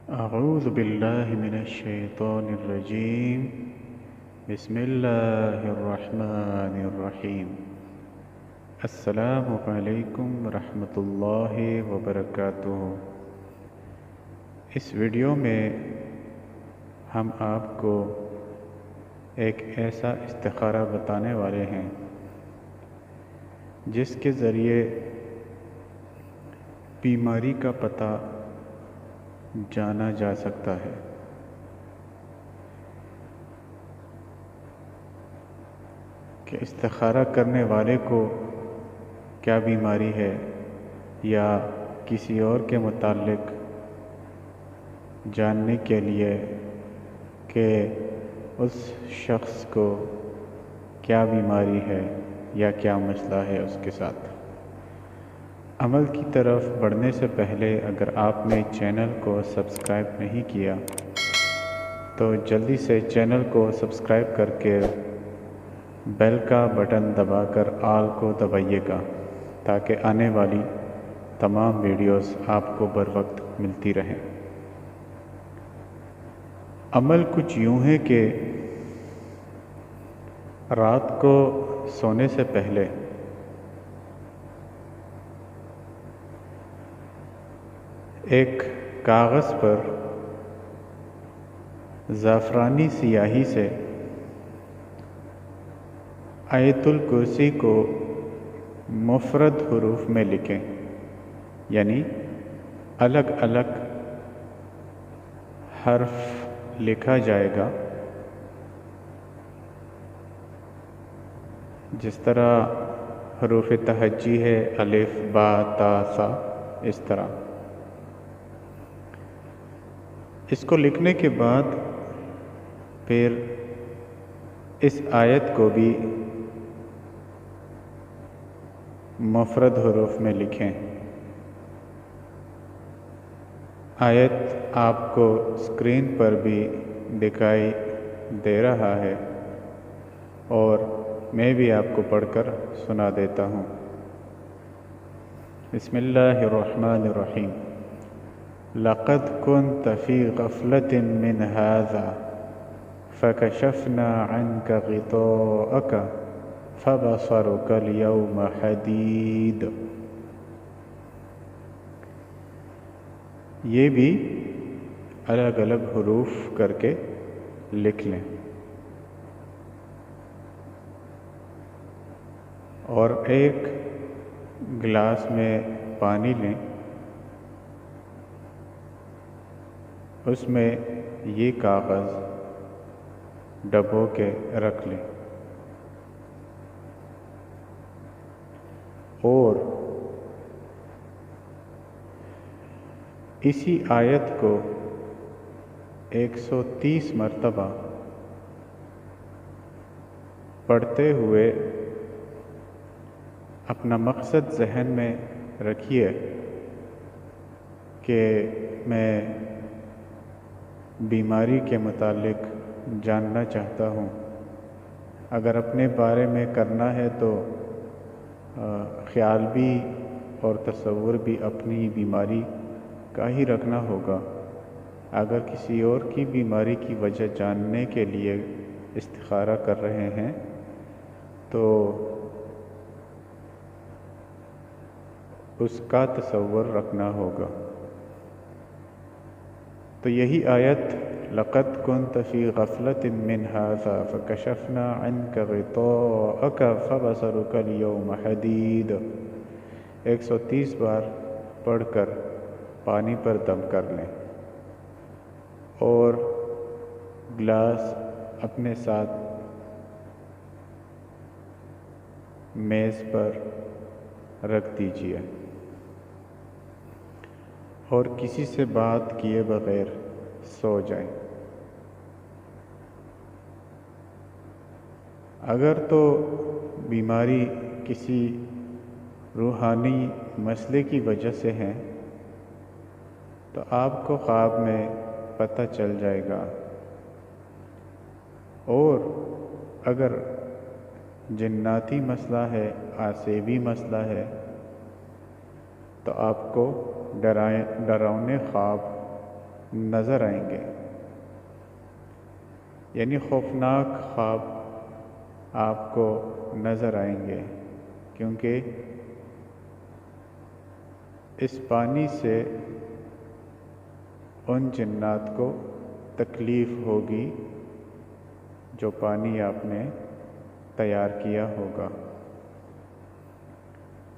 أعوذ بالله من الشيطان الرجيم. بسم الله الرحمن الرحیم. السلام علیکم ورحمۃ اللہ وبرکاتہ. اس ویڈیو میں ہم آپ کو ایک ایسا استخارہ بتانے والے ہیں جس کے ذریعے بیماری کا پتہ جانا جا سکتا ہے. کہ استخارہ کرنے والے کو کیا بیماری ہے یا کسی اور کے متعلق جاننے کے لیے کہ اس شخص کو کیا بیماری ہے یا کیا مسئلہ ہے اس کے ساتھ. عمل کی طرف بڑھنے سے پہلے اگر آپ نے چینل کو سبسکرائب نہیں کیا تو جلدی سے چینل کو سبسکرائب کر کے بیل کا بٹن دبا کر آل کو دبائیے گا تاکہ آنے والی تمام ویڈیوز آپ کو بر وقت ملتی رہیں. عمل کچھ یوں ہے کہ رات کو سونے سے پہلے ایک کاغذ پر زعفرانی سیاہی سے آیت الکرسی کو مفرد حروف میں لکھیں، یعنی الگ الگ حرف لکھا جائے گا. جس طرح حروف تہجی ہے الف با تا سا، اس طرح. اس کو لکھنے کے بعد پھر اس آیت کو بھی مفرد حروف میں لکھیں. آیت آپ کو اسکرین پر بھی دکھائی دے رہا ہے اور میں بھی آپ کو پڑھ کر سنا دیتا ہوں. بسم اللہ الرحمن الرحیم. لقد كنت في غفلة من هذا فكشفنا عنك غطاءك فبصرك اليوم حديد. یہ بھی الگ الگ حروف کر کے لکھ لیں اور ایک گلاس میں پانی لیں. اس میں یہ کاغذ ڈبو کے رکھ لیں اور اسی آیت کو 130 مرتبہ پڑھتے ہوئے اپنا مقصد ذہن میں رکھیے کہ میں بیماری کے متعلق جاننا چاہتا ہوں. اگر اپنے بارے میں کرنا ہے تو خیال بھی اور تصور بھی اپنی بیماری کا ہی رکھنا ہوگا. اگر کسی اور کی بیماری کی وجہ جاننے کے لیے استخارہ کر رہے ہیں تو اس کا تصور رکھنا ہوگا. تو یہی آیت لقد كنت في غفلة من هذا فكشفنا عنك غطاءك فبصرك اليوم حديد 130 بار پڑھ کر پانی پر دم کر لیں اور گلاس اپنے ساتھ میز پر رکھ دیجیے اور کسی سے بات کیے بغیر سو جائیں. اگر تو بیماری کسی روحانی مسئلے کی وجہ سے ہے تو آپ کو خواب میں پتہ چل جائے گا، اور اگر جناتی مسئلہ ہے، آسیبی مسئلہ ہے تو آپ کو ڈراؤنے خواب نظر آئیں گے، یعنی خوفناک خواب آپ کو نظر آئیں گے، کیونکہ اس پانی سے ان جنات کو تکلیف ہوگی جو پانی آپ نے تیار کیا ہوگا۔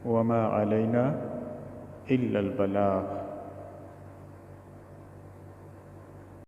وما علینا الا البلاغ،